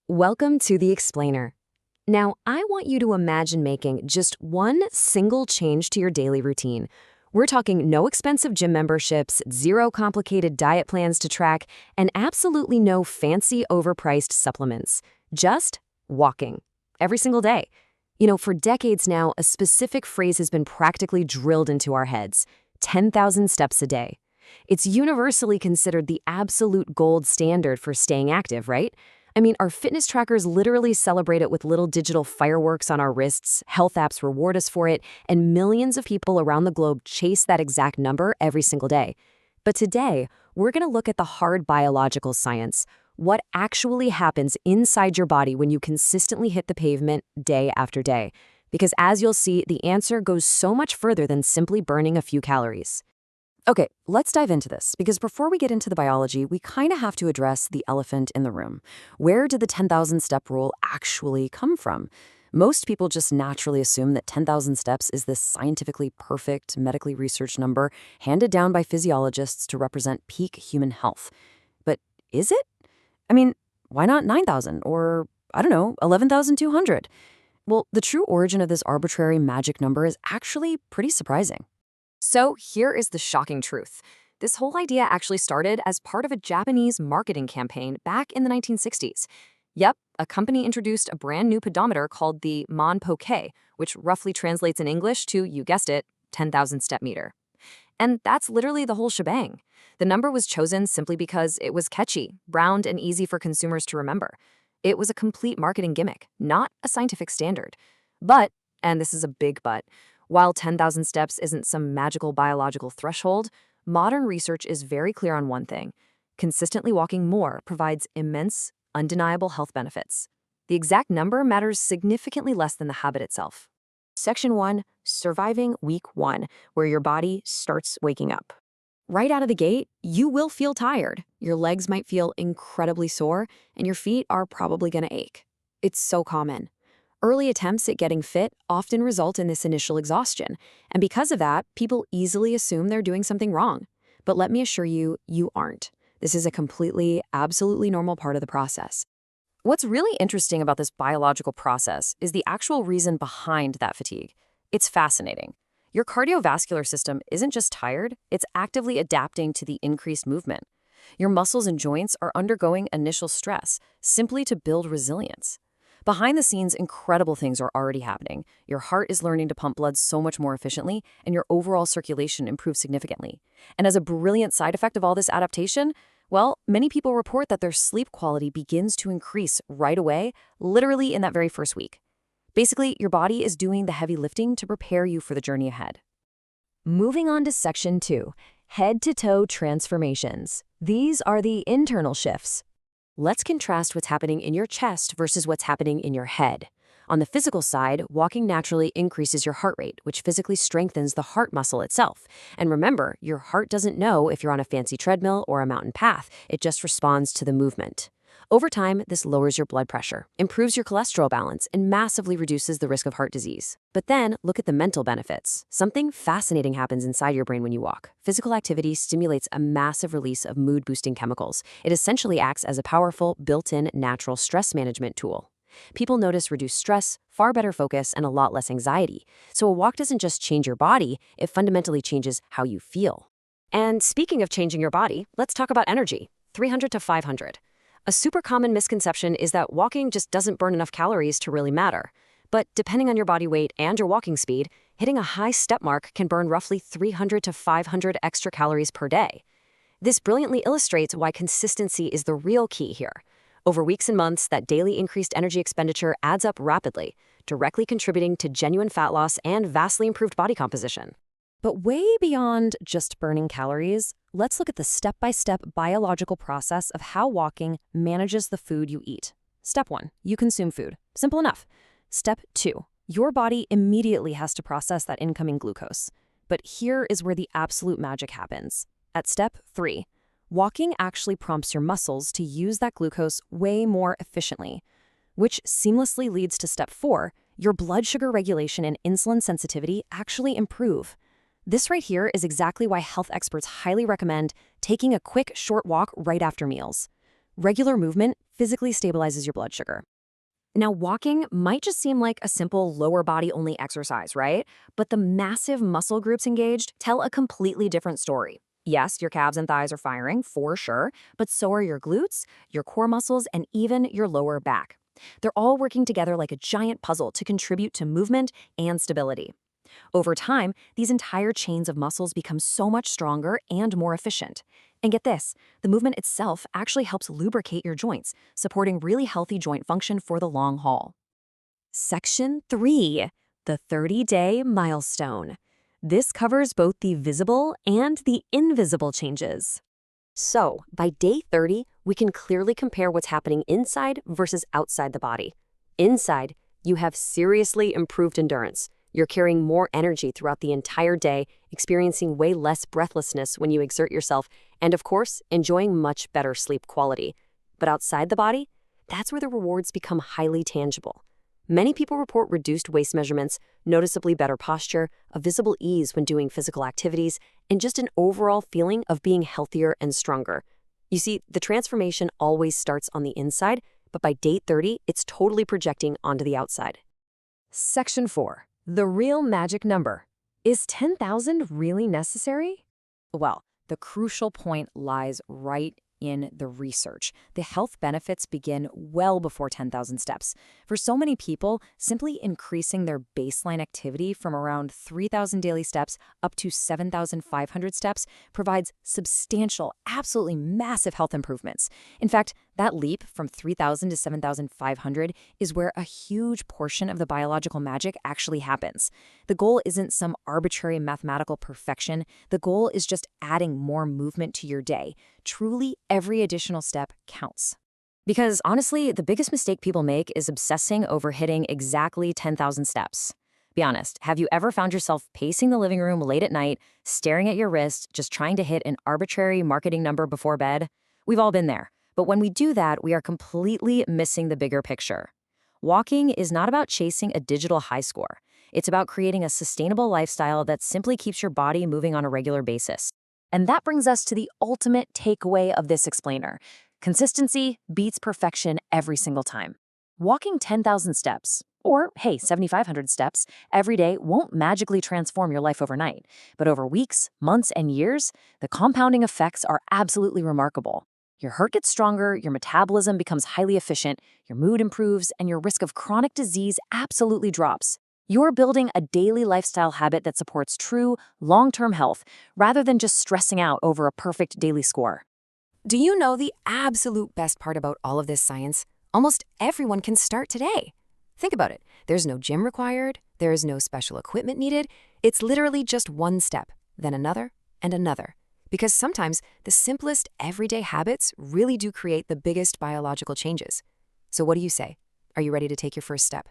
Welcome to the Explainer. Now, I want you to imagine making just one single change to your daily routine. We're talking no expensive gym memberships, zero complicated diet plans to track, and absolutely no fancy overpriced supplements. Just walking. Every single day. For decades now, a specific phrase has been practically drilled into our heads: 10,000 steps a day. It's universally considered the absolute gold standard for staying active, right? Our fitness trackers literally celebrate it with little digital fireworks on our wrists, health apps reward us for it, and millions of people around the globe chase that exact number every single day. But today, we're going to look at the hard biological science. What actually happens inside your body when you consistently hit the pavement day after day? Because as you'll see, the answer goes so much further than simply burning a few calories. Okay, let's dive into this, because before we get into the biology, we kind of have to address the elephant in the room. Where did the 10,000 step rule actually come from? Most people just naturally assume that 10,000 steps is this scientifically perfect, medically researched number handed down by physiologists to represent peak human health. But is it? Why not 9,000 or, 11,200? Well, the true origin of this arbitrary magic number is actually pretty surprising. So here is the shocking truth. This whole idea actually started as part of a Japanese marketing campaign back in the 1960s. Yep, a company introduced a brand new pedometer called the Manpoke, which roughly translates in English to, you guessed it, 10,000 step meter. And that's literally the whole shebang. The number was chosen simply because it was catchy, round, and easy for consumers to remember. It was a complete marketing gimmick, not a scientific standard. But, and this is a big but, while 10,000 steps isn't some magical biological threshold, modern research is very clear on one thing: consistently walking more provides immense, undeniable health benefits. The exact number matters significantly less than the habit itself. Section 1, Surviving Week 1, where your body starts waking up. Right out of the gate, you will feel tired. Your legs might feel incredibly sore, and your feet are probably going to ache. It's so common. Early attempts at getting fit often result in this initial exhaustion, and because of that, people easily assume they're doing something wrong. But let me assure you, you aren't. This is a completely, absolutely normal part of the process. What's really interesting about this biological process is the actual reason behind that fatigue. It's fascinating. Your cardiovascular system isn't just tired, it's actively adapting to the increased movement. Your muscles and joints are undergoing initial stress simply to build resilience. Behind the scenes, incredible things are already happening. Your heart is learning to pump blood so much more efficiently, and your overall circulation improves significantly. And as a brilliant side effect of all this adaptation, well, many people report that their sleep quality begins to increase right away, literally in that very first week. Basically, your body is doing the heavy lifting to prepare you for the journey ahead. Moving on to Section 2, head-to-toe transformations. These are the internal shifts. Let's contrast what's happening in your chest versus what's happening in your head. On the physical side, walking naturally increases your heart rate, which physically strengthens the heart muscle itself. And remember, your heart doesn't know if you're on a fancy treadmill or a mountain path. It just responds to the movement. Over time, this lowers your blood pressure, improves your cholesterol balance, and massively reduces the risk of heart disease. But then, look at the mental benefits. Something fascinating happens inside your brain when you walk. Physical activity stimulates a massive release of mood-boosting chemicals. It essentially acts as a powerful, built-in, natural stress management tool. People notice reduced stress, far better focus, and a lot less anxiety. So a walk doesn't just change your body, it fundamentally changes how you feel. And speaking of changing your body, let's talk about energy. 300 to 500. A super common misconception is that walking just doesn't burn enough calories to really matter. But depending on your body weight and your walking speed, hitting a high step mark can burn roughly 300 to 500 extra calories per day. This brilliantly illustrates why consistency is the real key here. Over weeks and months, that daily increased energy expenditure adds up rapidly, directly contributing to genuine fat loss and vastly improved body composition. But way beyond just burning calories, let's look at the step-by-step biological process of how walking manages the food you eat. Step 1, you consume food. Simple enough. Step 2, your body immediately has to process that incoming glucose. But here is where the absolute magic happens. At step 3, walking actually prompts your muscles to use that glucose way more efficiently, which seamlessly leads to step 4, your blood sugar regulation and insulin sensitivity actually improve. This right here is exactly why health experts highly recommend taking a quick, short walk right after meals. Regular movement physically stabilizes your blood sugar. Now, walking might just seem like a simple lower body only exercise, right? But the massive muscle groups engaged tell a completely different story. Yes, your calves and thighs are firing, for sure, but so are your glutes, your core muscles, and even your lower back. They're all working together like a giant puzzle to contribute to movement and stability. Over time, these entire chains of muscles become so much stronger and more efficient. And get this, the movement itself actually helps lubricate your joints, supporting really healthy joint function for the long haul. Section 3, the 30-day milestone. This covers both the visible and the invisible changes. So, by day 30, we can clearly compare what's happening inside versus outside the body. Inside, you have seriously improved endurance. You're carrying more energy throughout the entire day, experiencing way less breathlessness when you exert yourself, and of course, enjoying much better sleep quality. But outside the body, that's where the rewards become highly tangible. Many people report reduced waist measurements, noticeably better posture, a visible ease when doing physical activities, and just an overall feeling of being healthier and stronger. You see, the transformation always starts on the inside, but by day 30, it's totally projecting onto the outside. Section 4. The real magic number. Is 10,000 really necessary? Well, the crucial point lies right in the research. The health benefits begin well before 10,000 steps. For so many people, simply increasing their baseline activity from around 3,000 daily steps up to 7,500 steps provides substantial, absolutely massive health improvements. In fact, that leap from 3,000 to 7,500 is where a huge portion of the biological magic actually happens. The goal isn't some arbitrary mathematical perfection. The goal is just adding more movement to your day. Truly, every additional step counts. Because honestly, the biggest mistake people make is obsessing over hitting exactly 10,000 steps. Be honest, have you ever found yourself pacing the living room late at night, staring at your wrist, just trying to hit an arbitrary marketing number before bed? We've all been there. But when we do that, we are completely missing the bigger picture. Walking is not about chasing a digital high score. It's about creating a sustainable lifestyle that simply keeps your body moving on a regular basis. And that brings us to the ultimate takeaway of this explainer. Consistency beats perfection every single time. Walking 10,000 steps, or hey, 7,500 steps, every day won't magically transform your life overnight. But over weeks, months, and years, the compounding effects are absolutely remarkable. Your heart gets stronger, your metabolism becomes highly efficient, your mood improves, and your risk of chronic disease absolutely drops. You're building a daily lifestyle habit that supports true, long-term health, rather than just stressing out over a perfect daily score. Do you know the absolute best part about all of this science? Almost everyone can start today. Think about it. There's no gym required, there is no special equipment needed. It's literally just one step, then another, and another. Because sometimes the simplest everyday habits really do create the biggest biological changes. So what do you say? Are you ready to take your first step?